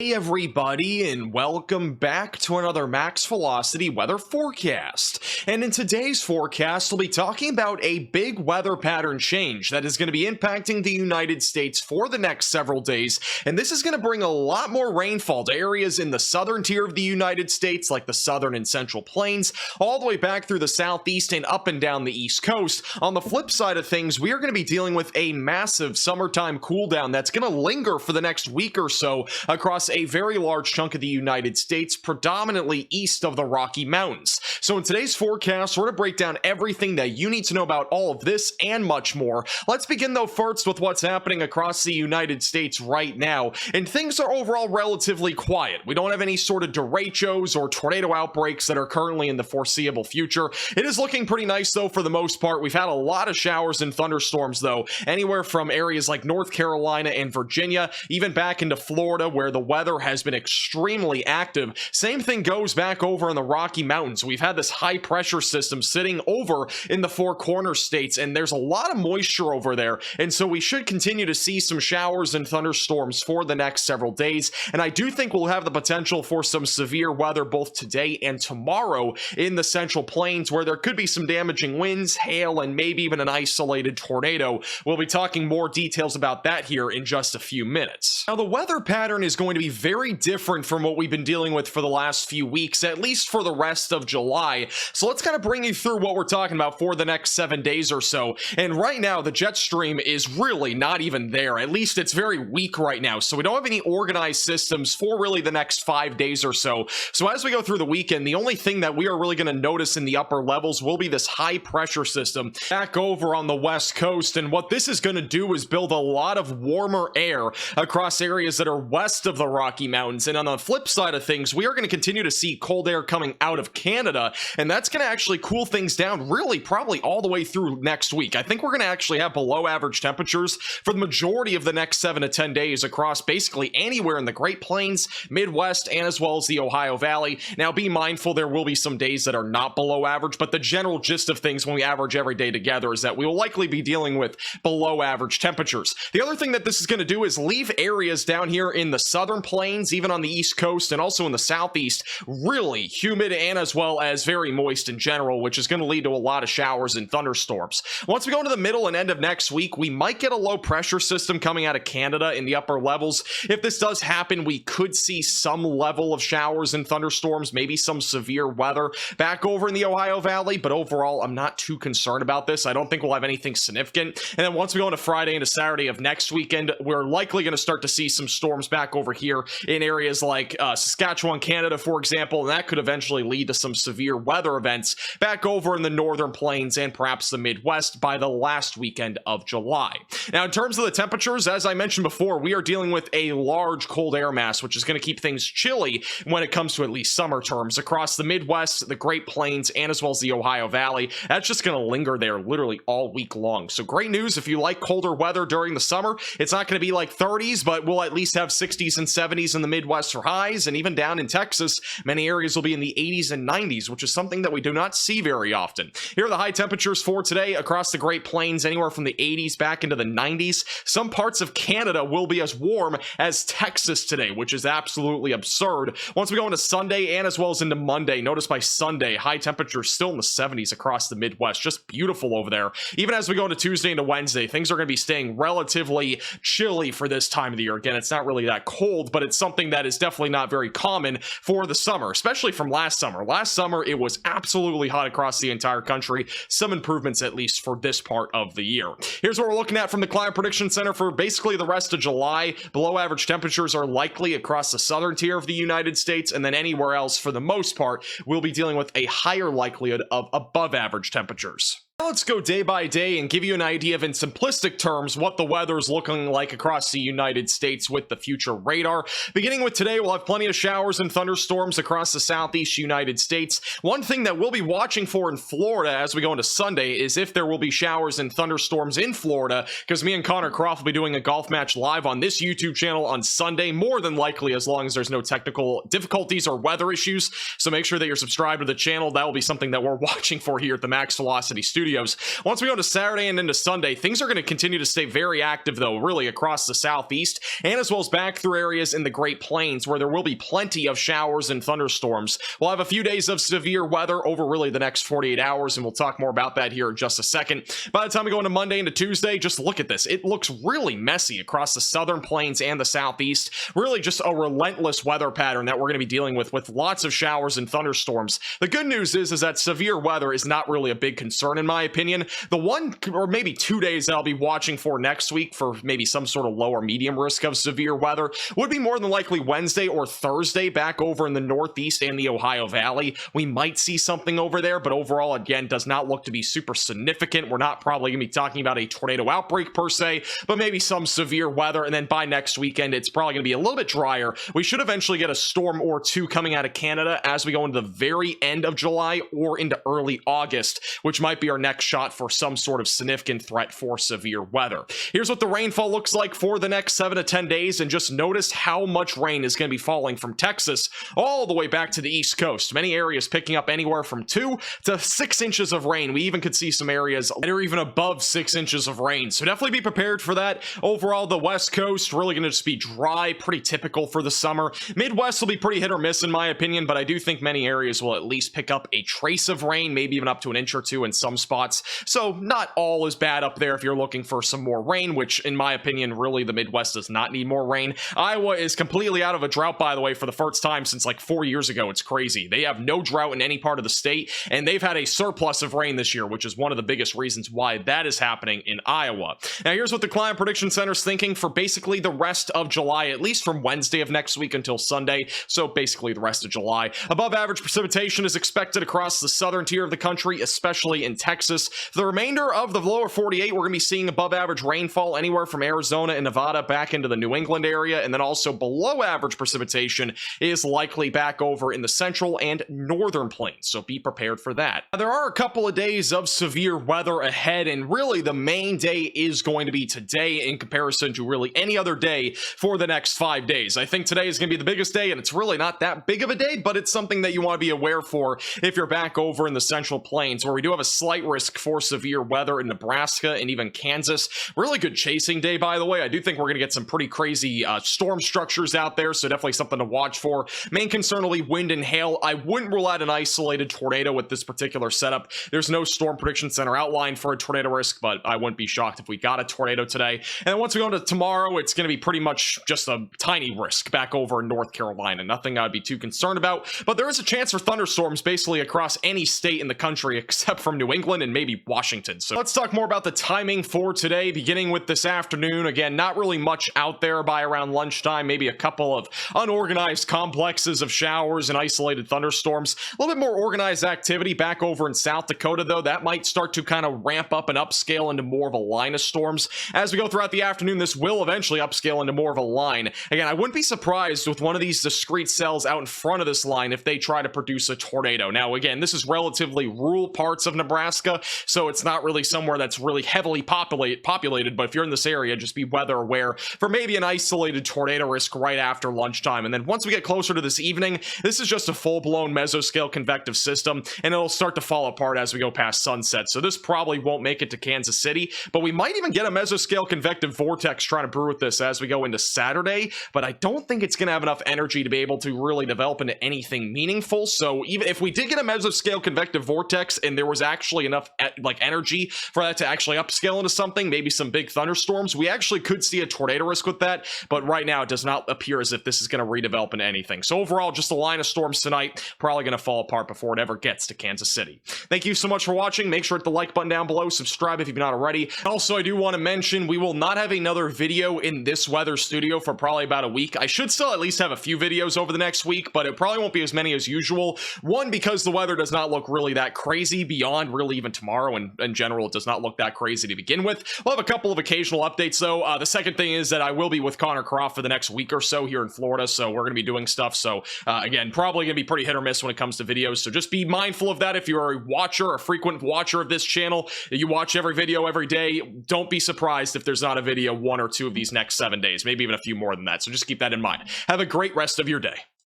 Hey everybody, and welcome back to another Max Velocity weather forecast. And in today's forecast, we'll be talking about a big weather pattern change that is going to be impacting the United States for the next several days. And this is going to bring a lot more rainfall to areas in the southern tier of the United States, like the southern and central plains, all the way back through the southeast and up and down the east coast. On the flip side of things, we are going to be dealing with a massive summertime cool down that's going to linger for the next week or so across a very large chunk of the United States, predominantly east of the Rocky Mountains. So in today's forecast, we're going to break down everything that you need to know about all of this and much more. Let's begin though first with what's happening across the United States right now, and things are overall relatively quiet. We don't have any sort of derechos or tornado outbreaks that are currently in the foreseeable future. It is looking pretty nice though for the most part. We've had a lot of showers and thunderstorms though, anywhere from areas like North Carolina and Virginia, even back into Florida where the weather has been extremely active. Same thing goes back over in the Rocky Mountains. We've had this high pressure system sitting over in the Four Corners states, and there's a lot of moisture over there, and so we should continue to see some showers and thunderstorms for the next several days. And I do think we'll have the potential for some severe weather both today and tomorrow in the central plains, where there could be some damaging winds, hail, and maybe even an isolated tornado. We'll be talking more details about that here in just a few minutes. Now, the weather pattern is going to be very different from what we've been dealing with for the last few weeks, at least for the rest of July. So let's kind of bring you through what we're talking about for the next 7 days or so. And right now, the jet stream is really not even there. At least it's very weak right now. So we don't have any organized systems for really the next 5 days or so. So as we go through the weekend, the only thing that we are really going to notice in the upper levels will be this high pressure system back over on the west coast. And what this is going to do is build a lot of warmer air across areas that are west of the Rocky Mountains. And on the flip side of things, we are going to continue to see cold air coming out of Canada, and that's going to actually cool things down really probably all the way through next week. I think we're going to actually have below average temperatures for the majority of the next 7 to 10 days across basically anywhere in the Great Plains, Midwest, and as well as the Ohio Valley. Now be mindful, there will be some days that are not below average, but the general gist of things when we average every day together is that we will likely be dealing with below average temperatures. The other thing that this is going to do is leave areas down here in the southern plains, even on the east coast and also in the southeast, really humid and as well as very moist in general, which is going to lead to a lot of showers and thunderstorms. Once we go into the middle and end of next week, we might get a low pressure system coming out of Canada in the upper levels. If this does happen, we could see some level of showers and thunderstorms, maybe some severe weather back over in the Ohio Valley, but overall, I'm not too concerned about this. I don't think we'll have anything significant. And then once we go into Friday into Saturday of next weekend, we're likely going to start to see some storms back over here in areas like Saskatchewan, Canada, for example, and that could eventually lead to some severe weather events back over in the northern plains and perhaps the Midwest by the last weekend of July. Now, in terms of the temperatures, as I mentioned before, we are dealing with a large cold air mass, which is going to keep things chilly when it comes to at least summer terms across the Midwest, the Great Plains, and as well as the Ohio Valley. That's just going to linger there literally all week long. So great news if you like colder weather during the summer. It's not going to be like 30s, but we'll at least have 60s and 70s in the Midwest for highs, and even down in Texas, many areas will be in the 80s and 90s, which is something that we do not see very often. Here are the high temperatures for today across the Great Plains, anywhere from the 80s back into the 90s. Some parts of Canada will be as warm as Texas today, which is absolutely absurd. Once we go into Sunday and as well as into Monday, notice by Sunday, high temperatures still in the 70s across the Midwest. Just beautiful over there. Even as we go into Tuesday into Wednesday, things are going to be staying relatively chilly for this time of the year. Again, it's not really that cold, but it's something that is definitely not very common for the summer, especially from last summer. Last summer, it was absolutely hot across the entire country. Some improvements, at least for this part of the year. Here's what we're looking at from the Climate Prediction Center for basically the rest of July. Below average temperatures are likely across the southern tier of the United States, and then anywhere else, for the most part, we'll be dealing with a higher likelihood of above average temperatures. Now let's go day by day and give you an idea of, in simplistic terms, what the weather is looking like across the United States with the future radar. Beginning with today, we'll have plenty of showers and thunderstorms across the southeast United States. One thing that we'll be watching for in Florida as we go into Sunday is if there will be showers and thunderstorms in Florida, because me and Connor Croft will be doing a golf match live on this YouTube channel on Sunday, more than likely, as long as there's no technical difficulties or weather issues. So make sure that you're subscribed to the channel. That will be something that we're watching for here at the Max Velocity Studio. videos. Once we go to Saturday and into Sunday, things are going to continue to stay very active, though, really across the southeast, and as well as back through areas in the Great Plains, where there will be plenty of showers and thunderstorms. We'll have a few days of severe weather over really the next 48 hours, and we'll talk more about that here in just a second. By the time we go into Monday into Tuesday, just look at this. It looks really messy across the southern plains and the southeast. Really just a relentless weather pattern that we're going to be dealing with lots of showers and thunderstorms. The good news is that severe weather is not really a big concern in my opinion. The one or maybe 2 days that I'll be watching for next week for maybe some sort of low or medium risk of severe weather would be more than likely Wednesday or Thursday back over in the Northeast and the Ohio Valley. We might see something over there, but overall, again, does not look to be super significant. We're not probably going to be talking about a tornado outbreak per se, but maybe some severe weather, and then by next weekend, it's probably going to be a little bit drier. We should eventually get a storm or two coming out of Canada as we go into the very end of July or into early August, which might be our next shot for some sort of significant threat for severe weather. Here's what the rainfall looks like for the next 7 to 10 days, and just notice how much rain is going to be falling from Texas all the way back to the East Coast. Many areas picking up anywhere from 2 to 6 inches of rain. We even could see some areas that are even above 6 inches of rain, so definitely be prepared for that. Overall, the West Coast really going to just be dry, pretty typical for the summer. Midwest will be pretty hit or miss in my opinion, but I do think many areas will at least pick up a trace of rain, maybe even up to an inch or two in some spots. So not all is bad up there if you're looking for some more rain, which in my opinion, really the Midwest does not need more rain. Iowa is completely out of a drought, by the way, for the first time since like 4 years ago. It's crazy. They have no drought in any part of the state, and they've had a surplus of rain this year, which is one of the biggest reasons why that is happening in Iowa. Now, here's what the Climate Prediction Center is thinking for basically the rest of July, at least from Wednesday of next week until Sunday, so basically the rest of July. Above average precipitation is expected across the southern tier of the country, especially in Texas. For the remainder of the lower 48, we're going to be seeing above average rainfall anywhere from Arizona and Nevada back into the New England area, and then also below average precipitation is likely back over in the central and northern plains, so be prepared for that. Now, there are a couple of days of severe weather ahead, and really the main day is going to be today in comparison to really any other day for the next 5 days. I think today is going to be the biggest day, and it's really not that big of a day, but it's something that you want to be aware for if you're back over in the central plains, where we do have a slight risk for severe weather in Nebraska and even Kansas. Really good chasing day, by the way. I do think we're going to get some pretty crazy storm structures out there, so definitely something to watch for. Main concern will be wind and hail. I wouldn't rule out an isolated tornado with this particular setup. There's no storm prediction center outline for a tornado risk, but I wouldn't be shocked if we got a tornado today. And then once we go into tomorrow, it's going to be pretty much just a tiny risk back over in North Carolina. Nothing I'd be too concerned about, but there is a chance for thunderstorms basically across any state in the country except from New England and maybe Washington. So let's talk more about the timing for today, beginning with this afternoon. Again, not really much out there by around lunchtime, maybe a couple of unorganized complexes of showers and isolated thunderstorms. A little bit more organized activity back over in South Dakota, though. That might start to kind of ramp up and upscale into more of a line of storms. As we go throughout the afternoon, this will eventually upscale into more of a line. Again, I wouldn't be surprised with one of these discrete cells out in front of this line if they try to produce a tornado. Now, again, this is relatively rural parts of Nebraska, so it's not really somewhere that's really heavily populated, but if you're in this area, just be weather aware for maybe an isolated tornado risk right after lunchtime. And then once we get closer to this evening, this is just a full-blown mesoscale convective system, and it'll start to fall apart as we go past sunset. So this probably won't make it to Kansas City, but we might even get a mesoscale convective vortex trying to brew with this as we go into Saturday, but I don't think it's going to have enough energy to be able to really develop into anything meaningful. So even if we did get a mesoscale convective vortex and there was actually enough energy for that to actually upscale into something, maybe some big thunderstorms, we actually could see a tornado risk with that, but right now it does not appear as if this is going to redevelop into anything. So overall, just a line of storms tonight, probably going to fall apart before it ever gets to Kansas City. Thank you so much for watching. Make sure to hit the like button down below, subscribe if you've not already. Also, I do want to mention we will not have another video in this weather studio for probably about a week. I should still at least have a few videos over the next week, but it probably won't be as many as usual. One, because the weather does not look really that crazy beyond really even tomorrow, and in general, it does not look that crazy to begin with. We'll have a couple of occasional updates, though. The second thing is that I will be with Connor Croft for the next week or so here in Florida, so we're going to be doing stuff. So again, probably going to be pretty hit or miss when it comes to videos, so just be mindful of that. If you're a watcher, a frequent watcher of this channel, you watch every video every day, don't be surprised if there's not a video 1 or 2 of these next 7 days, maybe even a few more than that. So just keep that in mind. Have a great rest of your day.